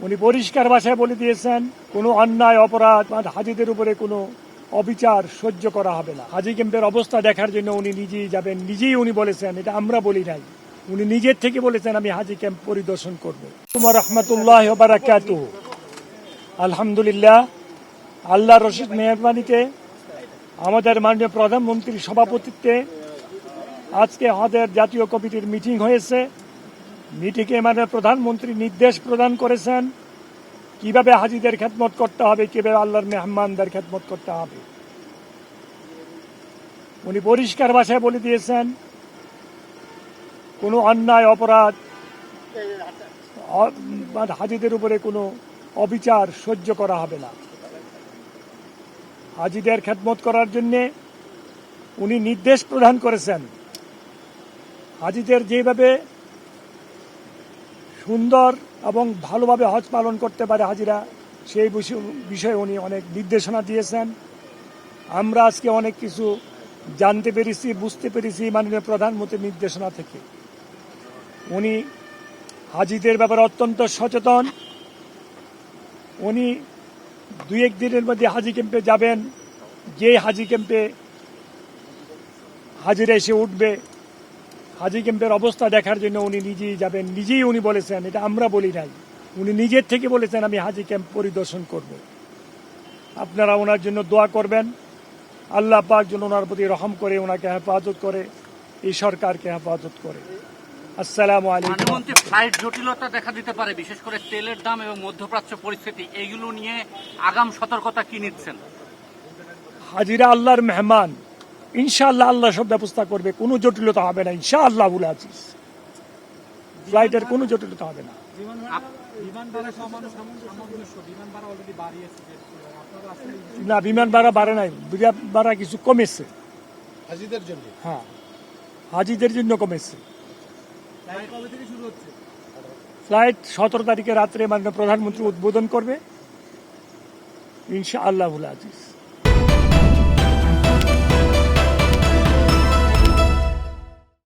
উনি পরিষ্কার ভাষায় বলে দিয়েছেন, কোনো অন্যায় অপরাধ হাজিদের উপরে কোনো অবিচার সহ্য করা হবে না। হাজি ক্যাম্পের অবস্থা দেখার জন্য উনি নিজেই যাবেন, নিজেই উনি বলেছেন, এটা আমরা বলি নাই, উনি নিজের থেকে বলেছেন আমি হাজি ক্যাম্প পরিদর্শন করব। তোমার রহমতুল্লাহ ওয়া বারাকাতুহু। আলহামদুলিল্লাহ, আল্লাহর রশিদ মেহরবানিতে আমাদের মাননীয় প্রধানমন্ত্রীর সভাপতিত্বে আজকে আমাদের জাতীয় কমিটির মিটিং হয়েছে। মিটিংয়ে মাননীয় প্রধানমন্ত্রী নির্দেশ প্রদান করেছেন কিভাবে হাজিদের খেদমত করতে হবে, কিভাবে আল্লাহর মেহমানদের খেদমত করতে হবে। উনি পরিষ্কার ভাষায় বলে দিয়েছেন, কোনো অন্যায় অপরাধ হাজিদের উপরে কোনো অবিচার সহ্য করা হবে না। হাজিদের খেদমত করার জন্য উনি নির্দেশ প্রদান করেছেন। হাজিদের যেভাবে সুন্দর এবং ভালোভাবে হজ পালন করতে পারে হাজিরা, সেই বিষয়ে উনি অনেক নির্দেশনা দিয়েছেন। আমরা আজকে অনেক কিছু জানতে পেরেছি, বুঝতে পেরেছি মাননীয় প্রধানমন্ত্রীর নির্দেশনা থেকে। উনি হাজিদের ব্যাপারে অত্যন্ত সচেতন। উনি 2-1 দিনের মধ্যে হাজি ক্যাম্পে যাবেন। যে হাজি ক্যাম্পে হাজিরা এসে উঠবে, হাজি ক্যাম্পের অবস্থা দেখার জন্য উনি নিজেই যাবেন, নিজেই উনি বলেছেন, এটা আমরা বলি নাই, উনি নিজের থেকে বলেছেন আমি হাজি ক্যাম্প পরিদর্শন করব। আপনারা ওনার জন্য দোয়া করবেন, আল্লাহ পাক যেন ওনার প্রতি রহম করে, ওনাকে হেফাজত করে, এই সরকারকে হেফাজত করে। আসসালামু আলাইকুম। ফ্লাইট জটিলতা দেখা দিতে পারে, বিশেষ করে তেলের দাম এবং মধ্যপ্রাচ্য পরিস্থিতি, এইগুলো নিয়ে আগাম সতর্কতা কি নিচ্ছেন? হাজিরা আল্লাহর মেহমান, ইনশাআল্লাহ আল্লাহ সব ব্যবস্থা করবে, কোনো জটিলতা হবে না ইনশাআল্লাহ। আজিজ, ফ্লাইটের কোনো জটিলতা হবে না। না, বিমান ভাড়া বাড়ে নাই, বিমান ভাড়া কিছু কমেছে হাজিদের জন্য। হ্যাঁ, হাজিদের জন্য কমেছে। ফ্লাইট 17 তারিখে রাত্রে মাননীয় প্রধানমন্ত্রী উদ্বোধন করবে ইনশাআল্লাহ আজিজ।